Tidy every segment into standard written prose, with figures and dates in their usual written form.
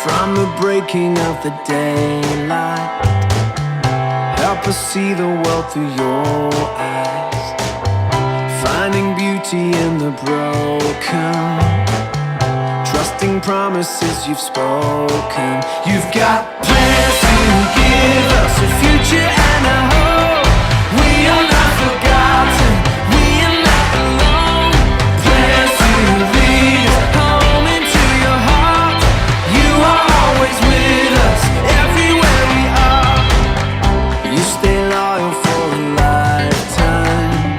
From the breaking of the daylight, help us see the world through your eyes, finding beauty in the broken, trusting promises you've spoken. You've got plans to give us a future and a hope. We are not forgotten, we are not alone. Plans to lead us home into your heart. You are always with us, everywhere we are. You stay loyal for a lifetime,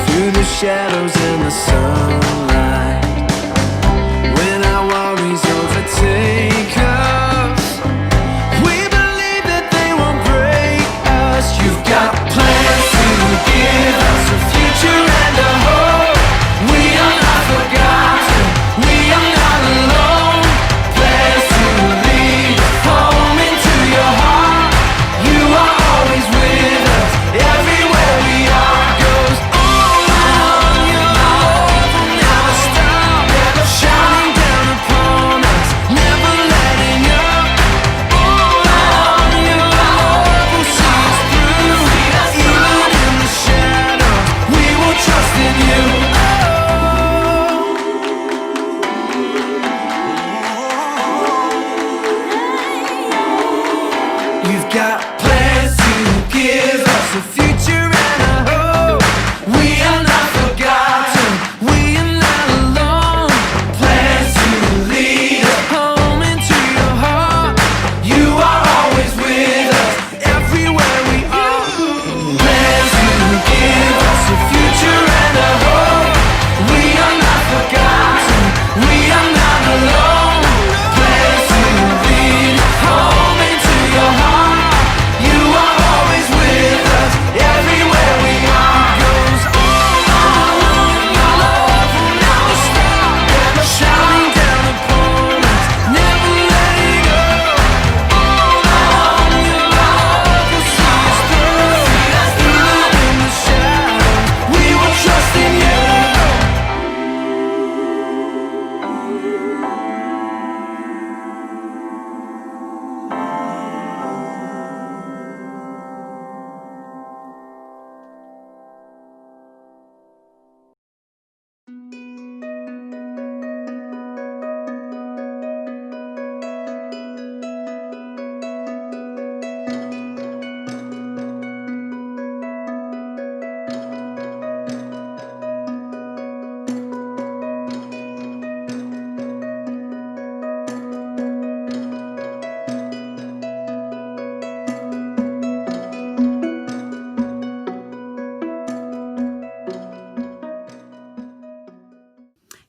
through the shadows and the sunlight. When our worries overtake us, we believe that they won't break us. You've got plans to give us a future and a hope. We are not forgotten, we are not alone. Plans to lead home into your heart. You are always with us, everywhere we are. Goes on, your love will never stop, never shining down upon us, never letting up. On, your love will see us through, even in the shadows, we will trust in you. You've got plans to give us a future and a hope. We are not forgotten, we are not alone. Plans to lead us home into your heart. You are always with us, everywhere we are. Plans to give us a future and a hope. We are not forgotten, we are not alone. Plans to lead home into your heart. You are always with us, everywhere we are. Goes on, your love will never stop, never shining down upon us, never letting up. On, your love will see us through, even in the shadows, we will trust in you.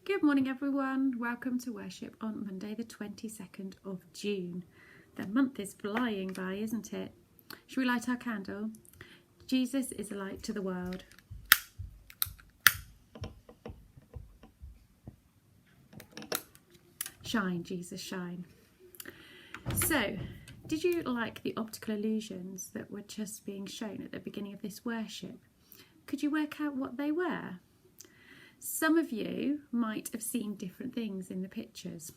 Good morning everyone, welcome to worship on Monday the 22nd of June. The month is flying by, isn't it? Shall we light our candle? Jesus is a light to the world. Shine, Jesus, shine. So, did you like the optical illusions that were just being shown at the beginning of this worship? Could you work out what they were? Some of you might have seen different things in the pictures.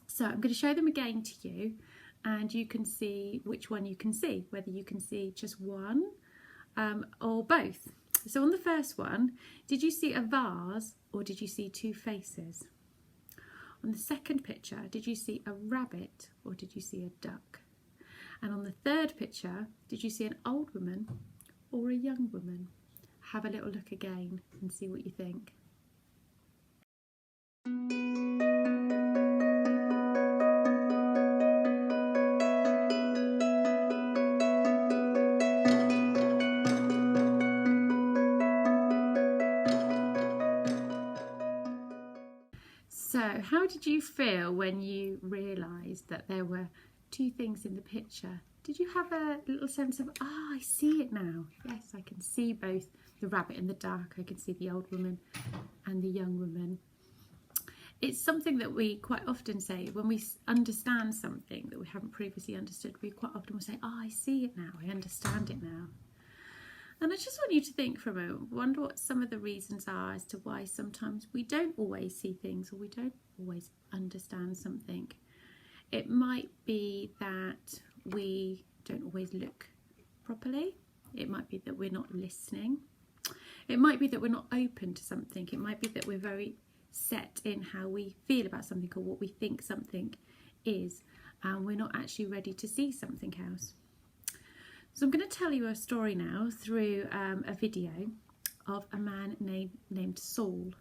So I'm going to show them again to you and you can see which one you can see, whether you can see just one or both. So on the first one, did you see a vase or did you see two faces? On the second picture, did you see a rabbit or did you see a duck? And on the third picture, did you see an old woman or a young woman? Have a little look again and see what you think. So, how did you feel when you realised that there were two things in the picture, did you have a little sense of, I see it now? Yes, I can see both the rabbit in the dark. I can see the old woman and the young woman. It's something that we quite often say when we understand something that we haven't previously understood. We quite often will say, I see it now, I understand it now. And I just want you to think for a moment, wonder what some of the reasons are as to why sometimes we don't always see things or we don't always understand something. It might be that we don't always look properly. It might be that we're not listening. It might be that we're not open to something. It might be that we're very set in how we feel about something or what we think something is, and we're not actually ready to see something else. So I'm going to tell you a story now through a video of a man named Saul,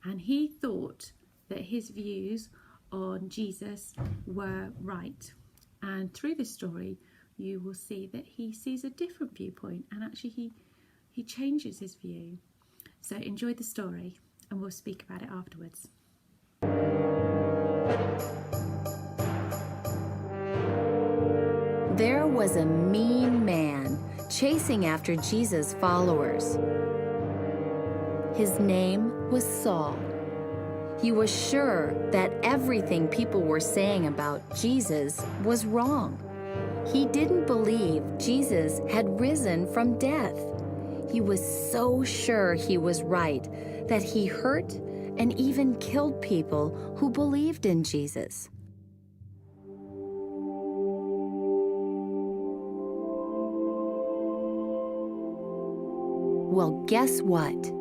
and he thought that his views on Jesus were right, and through this story you will see that he sees a different viewpoint, and actually he changes his view. So enjoy the story and we'll speak about it afterwards. There was a mean man chasing after Jesus' followers. His name was Saul. He was sure that everything people were saying about Jesus was wrong. He didn't believe Jesus had risen from death. He was so sure he was right that he hurt and even killed people who believed in Jesus. Well, guess what?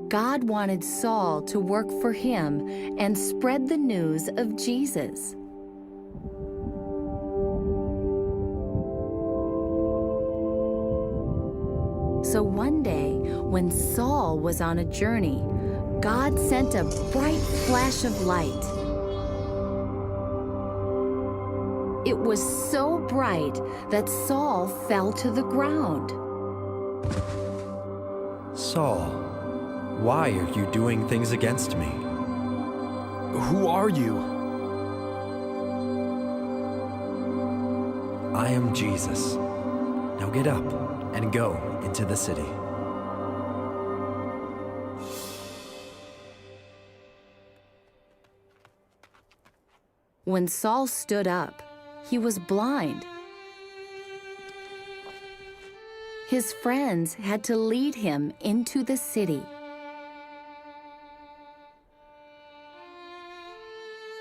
God wanted Saul to work for him and spread the news of Jesus. So one day, when Saul was on a journey, God sent a bright flash of light. It was so bright that Saul fell to the ground. Saul, why are you doing things against me? Who are you? I am Jesus. Now get up and go into the city. When Saul stood up, he was blind. His friends had to lead him into the city.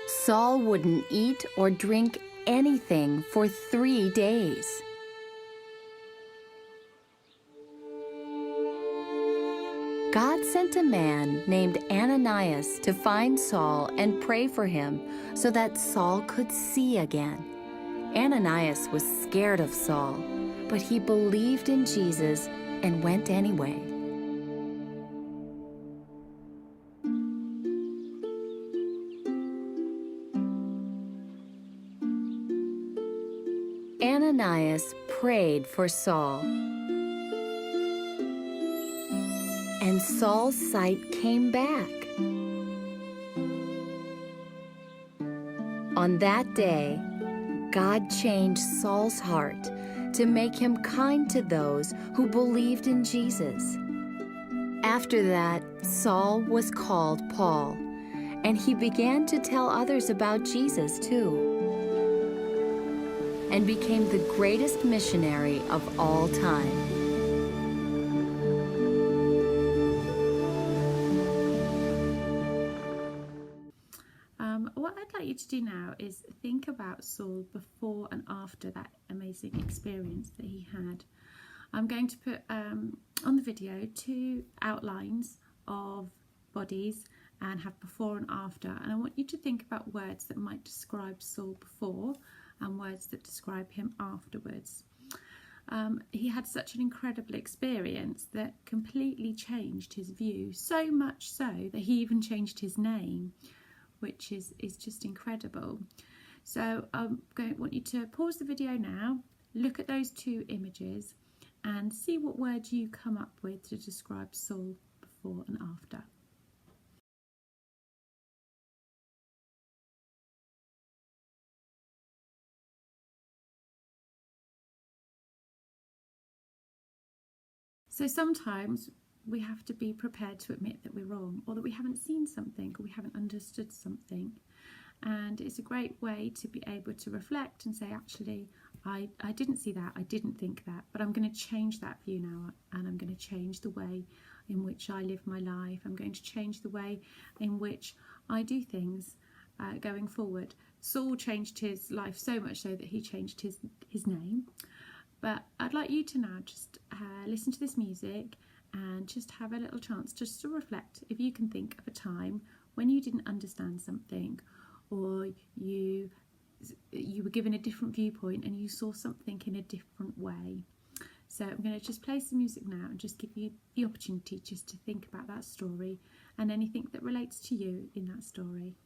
Saul wouldn't eat or drink anything for 3 days. God sent a man named Ananias to find Saul and pray for him so that Saul could see again. Ananias was scared of Saul, but he believed in Jesus and went anyway. Ananias prayed for Saul, and Saul's sight came back. On that day, God changed Saul's heart to make him kind to those who believed in Jesus. After that, Saul was called Paul, and he began to tell others about Jesus too, and became the greatest missionary of all time. What I'd like you to do now is think about Saul before and after that amazing experience that he had. I'm going to put on the video 2 outlines of bodies and have before and after, and I want you to think about words that might describe Saul before and words that describe him afterwards. He had such an incredible experience that completely changed his view, so much so that he even changed his name, which is just incredible. So want you to pause the video now, look at those 2 images and see what words you come up with to describe Saul before and after. So sometimes we have to be prepared to admit that we're wrong, or that we haven't seen something, or we haven't understood something. And it's a great way to be able to reflect and say, actually, I didn't see that, I didn't think that, but I'm going to change that view now, and I'm going to change the way in which I live my life. I'm going to change the way in which I do things going forward. Saul changed his life so much so that he changed his name. But I'd like you to now just listen to this music and just have a little chance just to reflect. If you can think of a time when you didn't understand something, or you were given a different viewpoint and you saw something in a different way. So I'm going to just play some music now and just give you the opportunity just to think about that story and anything that relates to you in that story.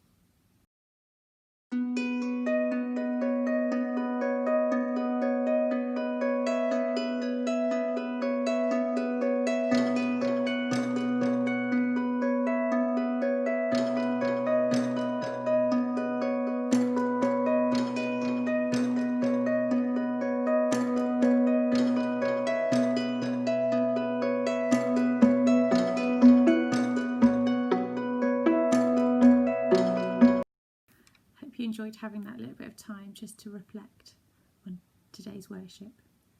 You enjoyed having that little bit of time just to reflect on today's worship.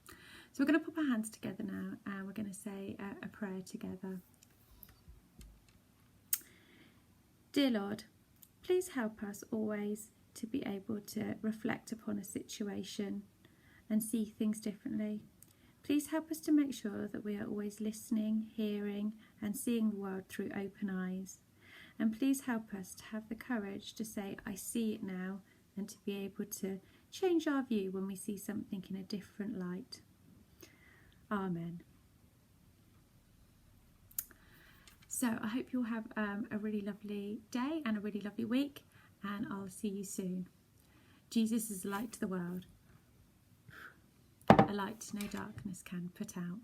So we're going to put our hands together now and we're going to say a prayer together. Dear Lord, please help us always to be able to reflect upon a situation and see things differently. Please help us to make sure that we are always listening, hearing and seeing the world through open eyes. And please help us to have the courage to say, I see it now, and to be able to change our view when we see something in a different light. Amen. So I hope you'll have a really lovely day and a really lovely week, and I'll see you soon. Jesus is a light to the world, a light no darkness can put out.